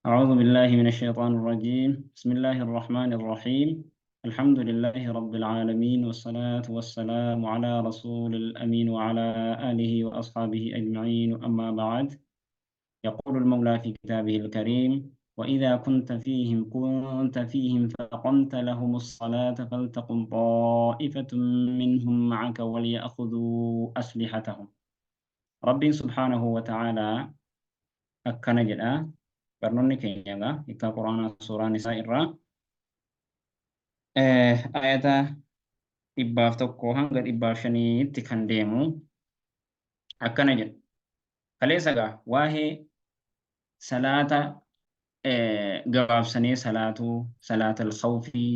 أعوذ بالله من الشيطان الرجيم. بسم الله الرحمن الرحيم. الحمد لله رب العالمين، والصلاة والسلام على رسول الأمين وعلى آله وأصحابه أجمعين، أما بعد. يقول المولى في كتابه الكريم: وإذا كنت فيهم فأقمت لهم الصلاة فلتقم طائفة منهم معك وليأخذوا أسلحتهم. رب سبحانه وتعالى akkana jedha. Barnoonni keenya egaa hiika quraanaa suuraan isaa irraa ayata 101 kan deemu akkana jedha. Kaleessa egaa waa'ee salaata gabaabsanii salaata al-khawfii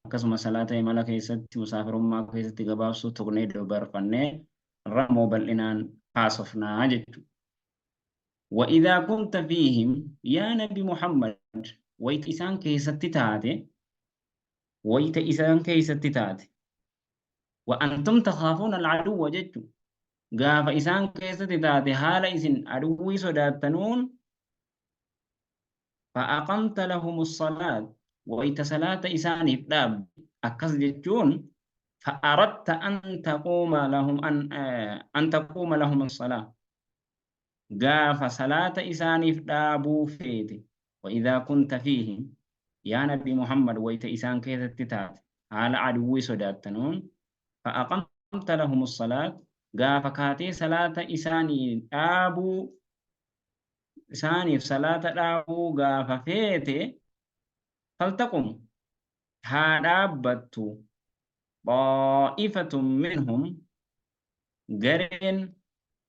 akkasuma salaata imala keessatti musaafirummaa keessatti gabaabsuu tuqnee dabarfannee irraa immoo bal'inaan haasofnaa jechuudha. وإذا كنت فيهم يا نبي محمد ويت إسان كيست تاتي وأنتم تخافون العدو وجدت قاف إسان كيست تاتي حال إسن عدوي صداتنون فأقمت لهم الصلاة ويت صلاة إسان إفداب أكس جتون فأردت أن تقوم لهم الصلاة قاف صلاة إسانيف دابو فيتي. وإذا كنت فيهم يا نبي محمد ويت إسان كيف تتات على عدوي صداتنون فأقمت لهم الصلاة قاف كاتي صلاة إساني دابو إسانيف صلاة دابو قاف فيتي فلتقم هادابتو طائفة منهم قرن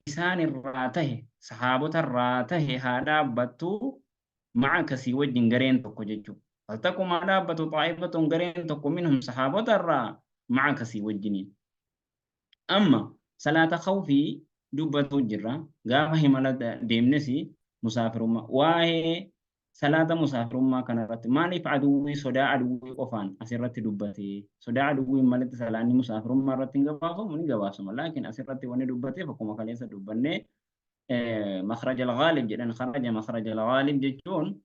إسان الراته صحابة الراته هادابتو معك سي وجن قرين تكو ججو فلتكم هادابتو طائفة قرين تكو منهم صحابة الرا معك سي وجنين. أما صلاة خوفي دبتو جرا قافه ملا ديمنسي مسافر ما واهي صلاة مسافر ما كان رت مالي عدوي صدا عدوي قفان أسرت دبتي صدا عدوي مالت سلاني مسافر ما رتين قباسو من قباسو لكن أسرت وني دبتي فكما كليس دبني مخرج الغالب جدا خرج مخرج الغالب جتون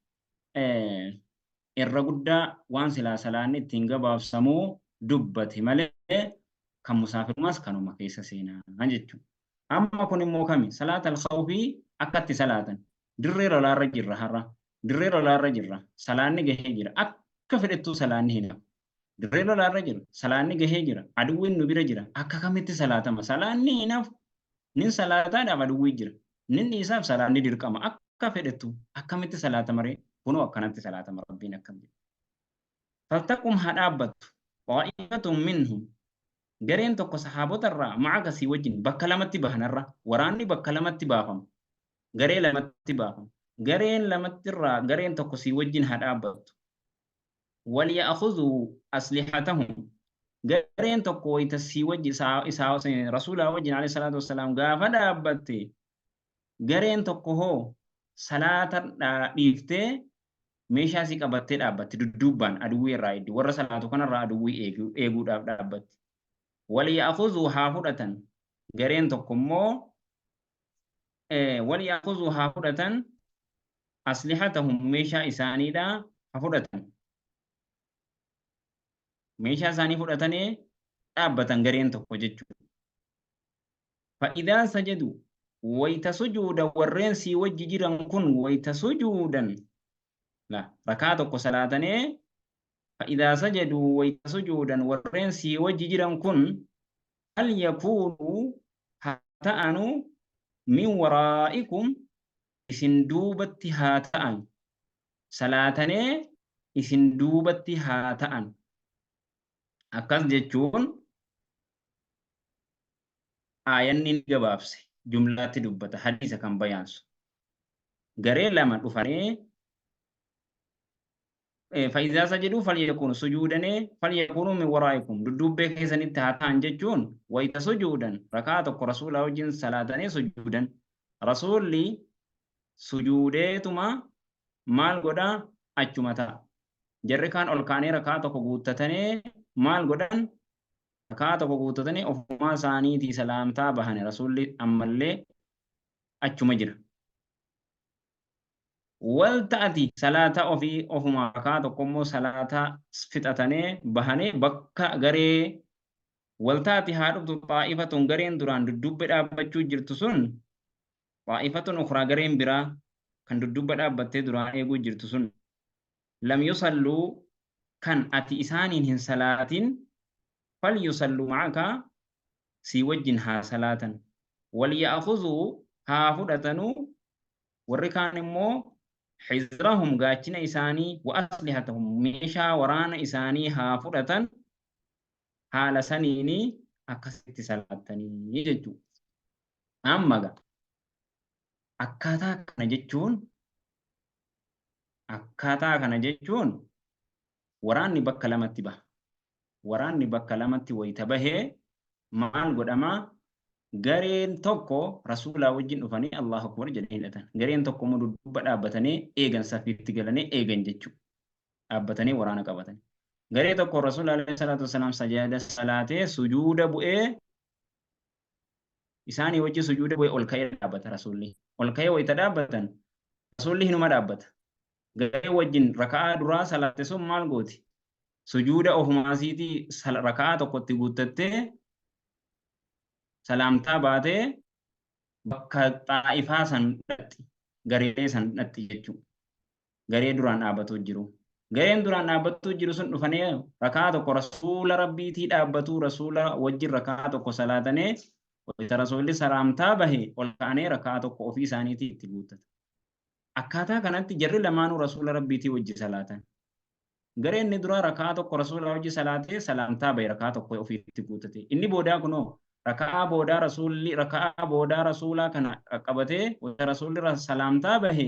الرجل وان سلاني تنقباف سمو دبتي مالي كم مسافر ماس كانوا مكيس سينا هنجتو. أما كوني موكمي صلاة الخوفي أكت صلاة درير لا رجل رهرة درير لا رجل سلاني جهجر أكفرتو سلاني هنا درير لا رجل سلاني جهجر عدوين نبيرجر أككمت صلاة ما سلاني هنا نين صلاة دا عدوي جر نين إساف سلاني دركما أكفرتو أكمت صلاة مري كونو أكنت صلاة مربين أكمل. فلتقم هدابت طائفة منهم قرين توكو صحابة الرا معك سي وجن بكلمتي بهن الرا وراني بكلمتي بافم قرين لمتي بافم قرين لمتي الرا قرين توكو سي وجن هدابت وليأخذوا أسلحتهم قرين توكو يتسي وجن رسول وجن عليه الصلاة والسلام قاف دابتي قرين توكو هو صلاة ديفتي meeshaa si qabattee dhaabbatti duddubbaan aduwwii irraa iddi warra salaatu kanarraa aduwwii eeguudhaaf dhaabbatti. وليأخذوا هافدة قرين تكمو وليأخذوا هافدة أسلحتهم ميشا إساني دا هافدة ميشا إساني فدتني أبتا قرين تكو جتشو. فإذا سجدوا ويتسجود ورين سي وججرا كن ويتسجودا لا ركاتك صلاتني. فإذا سجدوا ويتسجودا ورين سي وججرا كن هل يكونوا هاتأنوا من ورائكم إسندوبت هاتأن صلاتني إسندوبت هاتأن أكاس جتشون آيان جبابس جملة دبت حديثة كان بيانس غري لما دفني فإذا سجدوا فليكونوا سجودا فليكونوا من ورائكم ددوب كيسن هاتأن جتشون ويتسجودا ركعتك رسول وجن صلاتني سجودا رسولي sujuudeetuma maal godha achuma ta'a. Jarri kaan ol kaanee rakaa tokko guuttatanii maal godhan rakaa tokko guuttatanii ofumaa isaaniitii salaamtaa bahane rasuulli ammallee achuma jira. والتأتي صلاة أوف ماركات وكم صلاة فتاتني بهني بكا غري والتأتي هارب طائفة غرين دران ددوب دابچو جرتسون طائفة أخرى غرين برا كان ددوب دابته دران ايغو جرتسون لم يصلوا كان أتي إسانين هن صلاة فليصلوا معك سي وجنها صلاة وليأخذوا ها فدتنو وركان مو حزرهم غاچنا إساني وأسلحتهم ميشا وران إساني ها فدتن حال سنيني أكست صلاتني يجو أما أكاتا كان جچون أكاتا كان جچون وراني بكا لمتي به وراني بكا لمتي ويتبه مال قدما gareen tokko rasuula wajjin dhufanii Allahu Akbar jedhanii hidhatan. Gareen tokko immoo dudduuba dhaabbatanii eegan safiitti galanii eegan jechuudha. Dhaabbatanii waraana qabatanii. Garee tokko rasuula alayhi salaatu wasalaam sajaada salaatee sujuuda bu'ee isaanii wajjin sujuuda bu'ee ol ka'ee dhaabbata rasuulli. Ol ka'ee wayita dhaabbatan rasuulli hinuma dhaabbata. Garee wajjin raka'aa duraa salaate sun maal gooti? Sujuuda ofumaasiitii raka'aa tokkotti guuttattee salaamtaa baatee bakka xaa'ifaa san dhatti garee san dhatti jechuudha. Garee duraan dhaabbatu jiru. Gareen duraan dhaabbatu jiru sun dhufanii rakaa tokko rasuula rabbiitii dhaabbatu rasuula wajjin rakaa tokko salaatanii wayita rasuulli salaamtaa bahe ol ka'anii rakaa tokko ofii isaaniitii itti guuttata. Akkaataa kanatti jarri lamaanuu rasuula rabbiitii wajji salaatan. Gareen inni dura rakaa tokko rasuula wajji salaatee salaamtaa bahe rakaa tokko ofii itti guuttate. Inni boodaa kunoo rakaa boodaa rasuulaa kana qabatee wayita rasuulli salaamtaa bahe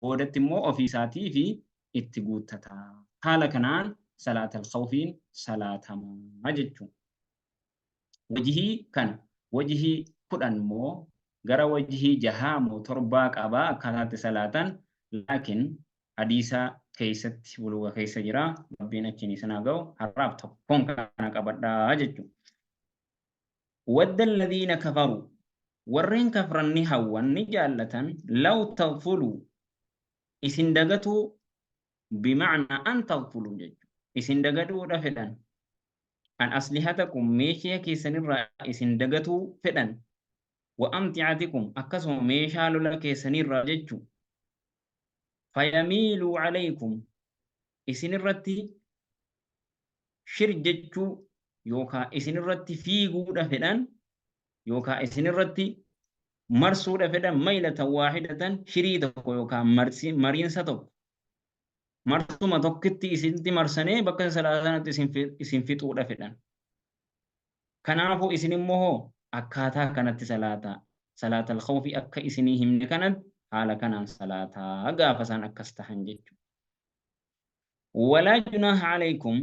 boodatti immoo ofii isaatii fi itti guuttata. Haala kanaan salaatal khawfiin salaatamaa jechuudha. Wajihii kana wajihii kudhan immoo gara wajihii jahaa moo torbaa qabaa akkaataatti salaatan laakiin hadiisa keessatti buluga keessa jira rabbiin achiin isinaa ga'u har'aaf tokkoon kana qabadhaa jechuudha. ود الذين كفروا ورين كفرني هوان نجالة لو تغفلوا إسن دقتوا بمعنى أن تغفلوا جج إسن دقتوا رفدان أن أسلحتكم ميشيا كيسن الرئيس دقتوا فدان وأمتعتكم أكسوا ميشا لولا كيسن الرجج فيميلوا عليكم إسن الرتي شرججوا yookaan isinirratti fiiguudha fedhan yookaan isinirratti marsuudha fedhan maylatan waahidatan shirii tokko yookaan mariinsa tokko marsuma tokkitti isinti marsanii bakka salaatanatti isin fixuudha fedhan. Kanaafuu isin immoo akkaataa kanatti salaatal khawfi akka isinii himne kanatti haala kanaan salaataa gaafa isaan akkas tahan jechuudha. Walaa junaaha alaykum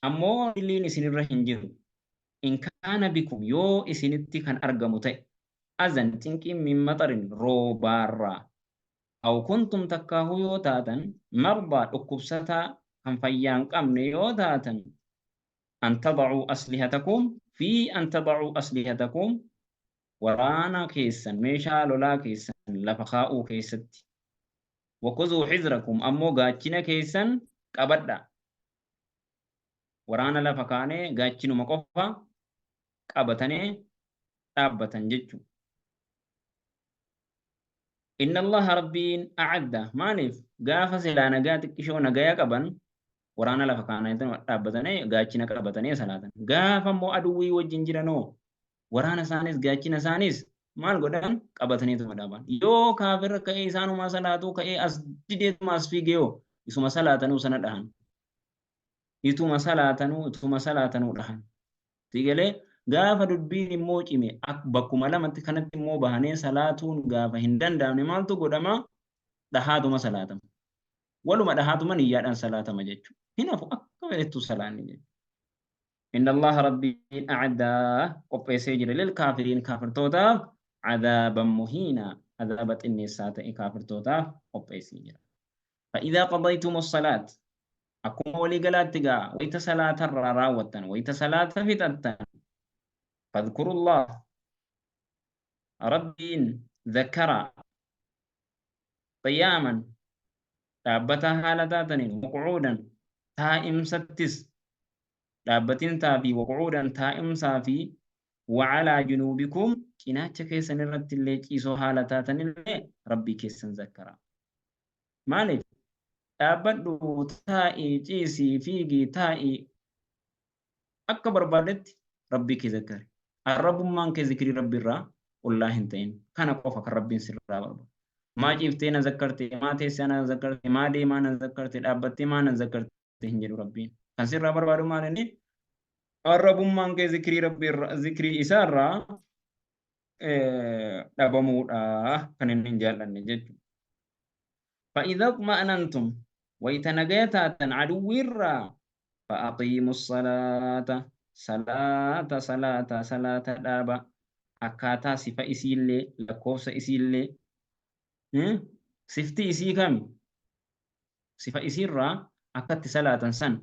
ammoo illiin isinirra hin jiru in kaana bikum yoo isinitti kan argamu ta'e azan xinqiin min maxarin roobaarraa aw kuntum takkaahu yoo taatan marbaa dhukkubsataa kan fayyaan qabne yoo taatan an tadacuu aslihatakum waraana keessan meeshaa lolaa keessan lafa kaa'uu keessatti wakuzuu xizrakum ammoo gaachina keessan qabadha. Waraana lafa kaanee gaachinuma qofa qabatanii dhaabbatan jechuudha. Inna Allaha rabbiin a'adda maaliif gaafa silaa nagaa xiqqishoo nagaya qaban waraana lafa kaanee dhaabbatanii gaachina qabatanii salaatan. Gaafa immoo aduwwii wajjin jiranoo waraana isaanis gaachina isaanis maal godhan qabataniituma dhaaban. Yoo kaafirra ka'ee isaanumaa salaatuu ka'ee as dideetuma as fiigee isuma salaatanuu sana dhahan. Ituma salaatanuu dhahan. Tigalee gaafa dubbiin immoo cime bakkuma lamatti kanatti immoo bahanee salaatuun gaafa hin danda'amne maaltu godhama dhahaatuma salaatama. Waluma dhahaatuma niyyaadhaan salaatama jechuudha. Hinafu akka fedhettu salaanni jechuudha. Inna Allaha rabbiin a'addaa qopheessee jira lil kaafiriin kaafirtootaaf cadaaban muhiinaa cadaaba xinneessaa ta'e kaafirtootaaf qopheessee jira. فإذا قضيتم الصلاة أكون ولي قلاتك ويت صلاة راوتا ويت صلاة فتتا فاذكروا الله ربين ذكر قياما دابتا حالتاتني وقعودا تائم ستس دابتين تافي وقعودا تائم سافي وعلى جنوبكم كناچ كيسن رت اللي كيسو حالتاتني ربي كيسن ذكرا مالك دابدو تائي جيسي فيجي تائي أكبر بادت ربي كذكر الرب من كذكر ربي الرا والله انتين كان قفك ربي سر رب ما جبتين ذكرت ما تيسي أنا ذكرت ما دي ما ذكرت أبتي ما ذكرت هنجر ربي كان سر رب بارو ما لني الرب من كذكر ربي ذكر إسارة دابمود كان ننجال نجد فإذا اطمأننتم ويتنجيتا عدو الرا فأقيموا الصلاة صلاة دابا akkaataa sifa isiillee lakkoofsa isiillee sifti isii kami sifa isiirraa akkatti salaatan san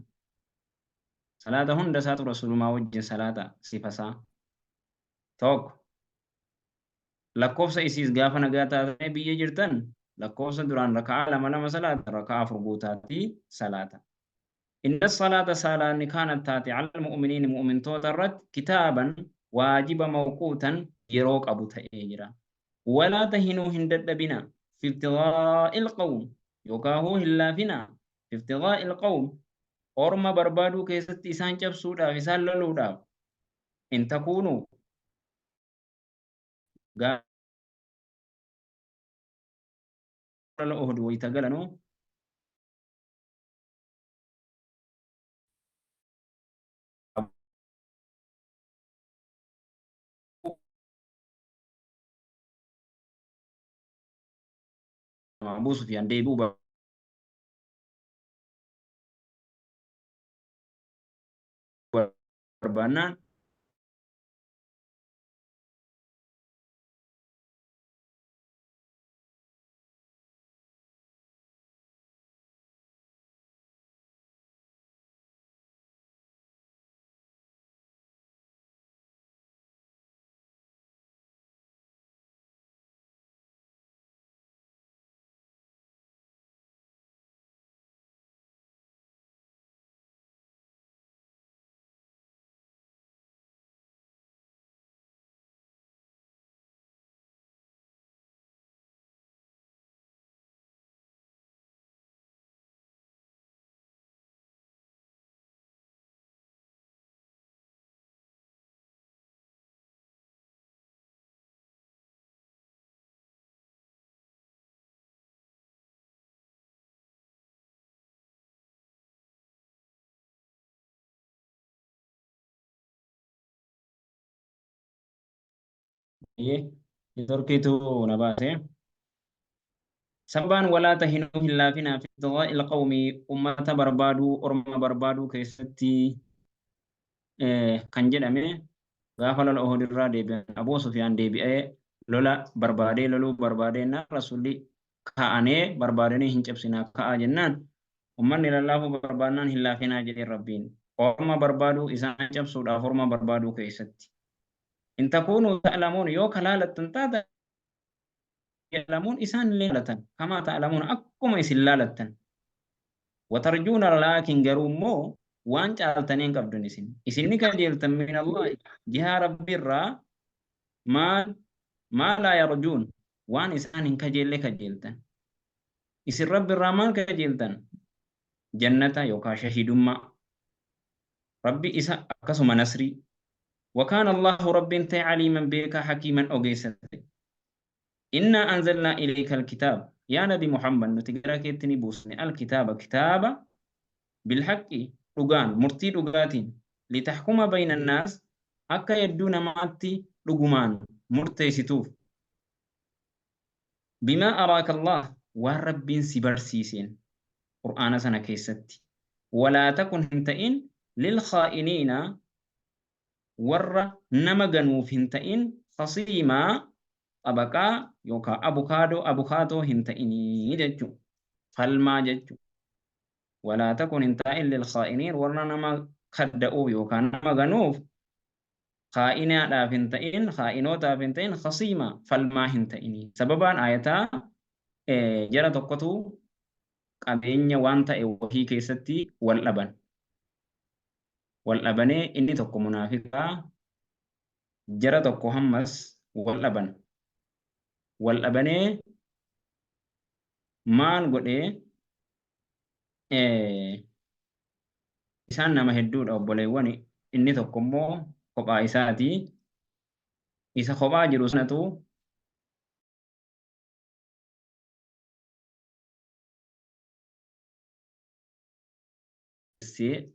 salaata hunda isaatu rasuulumaa wajjin salaata sifasaa tokko lakkoofsa isiis gaafa nagaa taatanii biyya jirtan lakkoofsa duraan raka'aa lama salaata raka'aa afur guutaatii salaata. إن الصلاة صلاة كانت تاتي على المؤمنين مؤمن توترت كتابا واجب موقوتا يروك أبو تأجرا ولا تهنوا هندد بنا في ابتغاء القوم يقاهو هلا فينا في ابتغاء القوم أورما بربادو كيست إسان جبسودا في ساللودا إن تكونوا قال الأهد ويتقلنوا Abu Sufyan deebi'uu barbaannaan يتركيتو نباتي سبان ولا تهنوا إلا فينا في ابتغاء القوم أمة بربادو أرمى بربادو كيستي kan jedhame gaafa lola Uhud irraa deebi'an Abuu Sufyaan deebi'ee lola barbaadee loluu barbaadeenna rasulli ka'anee barbaadanii hin cabsinaa ka'aa jennaan ummanni lallaafuu barbaadnaan hin laafinaa jedhee rabbiin orma barbaaduu isaan cabsuudhaaf orma barbaaduu keessatti in takuunuu ta'lamuun yoo kalaalattan taata ya'lamuun isaan illee laalatan kamaa ta'lamuun akkuma isin laalattan watarjuuna laakiin garuu immoo waan caaltaniin qabdun isinni kajeeltan min Allah jihaa rabbiirraa maa laa yarjuun waan isaan hin kajeelle kajeeltan isin rabbiirraa maal kajeeltan jannata yookaan shahidummaa rabbi isa akkasuma nasrii وكان الله رب انت عليما بك حكيما أوجيسته إنا أنزلنا إليك الكتاب يا نبي محمد نتقرأ كتني بوسني الكتاب كتابا بالحق رجان مرتي رجاتين لتحكم بين الناس أكا يدون معتي رجمان مرتي ستوف بما أراك الله ورب سبرسيسين قرآن سنة كيستي ولا تكن هنتئن للخائنين ور نمغنوف هنتئن خصيما أبقى يوكا أبوكادو هنتئني ججو فالما ججو ولا تكن هنتئن للخائنين ور نما خدأو يوكا نمغنوف خائنا دافنتئن خائنو دافنتئن خصيما فالما هنتئني سببان آياتا jara tokkotu qabeenya waan ta'e wahii keessatti wal dhaban. Wal dhabanee inni tokko munaafiqaa jara tokko hammas wal dhaban. Wal dhabanee maal godhee isaan nama hedduudha obboleewwan, inni tokko immoo kophaa isaati. Isa kophaa jiru sanatu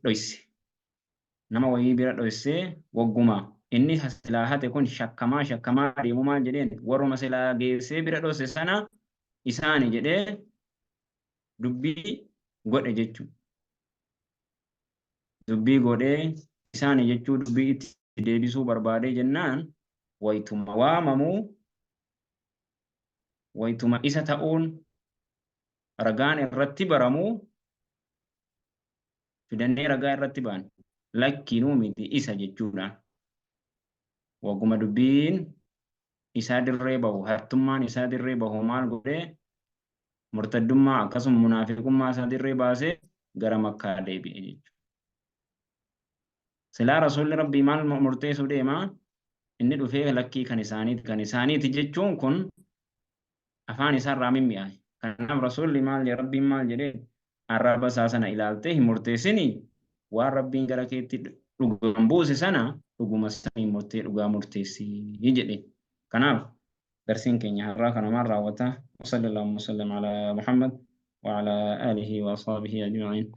dhoyse. Nama wayii bira dhoysee wagguma inni silaa hate kun shakkamaa deemu maal jedheen warruma silaa geessee bira dhoyse sana isaani jedhee dubbii godhe jechuudha. Dubbii godhee isaani jechuu dubbii itti deebisuu barbaadee jennaan wayituma waamamuu wayituma isa ta'uun ragaan irratti baramuu fidannee ragaa irratti baan lakkiinuu miti isa jechuudhaan. Wagguma dubbiin isaa dirree bahu hattummaan isaa dirree bahu maal godhee murtaddummaa akkasuma munaafiqummaa isaa dirree baasee gara Makkaa deebi'e jechuudha. Silaa rasuulli rabbii maal murteessuu deemaa? Inni dhufee lakkii kan isaaniiti jechuun kun afaan isaarraa mimmi'aaye. Kanaaf rasuulli maal jedhe rabbiin maal jedhee arraba isaa sana ilaaltee hin murteessini waan rabbiin gara keetti dhugaan buuse sana dhuguma sanii murtee dhugaa murteessii jedhe. Kanaaf darsiin keenya har'aa kanumaan raawwata. Sallallahu alaihi wa sallam ala Muhammad wa ala alihi wa ashabihi ajma'in.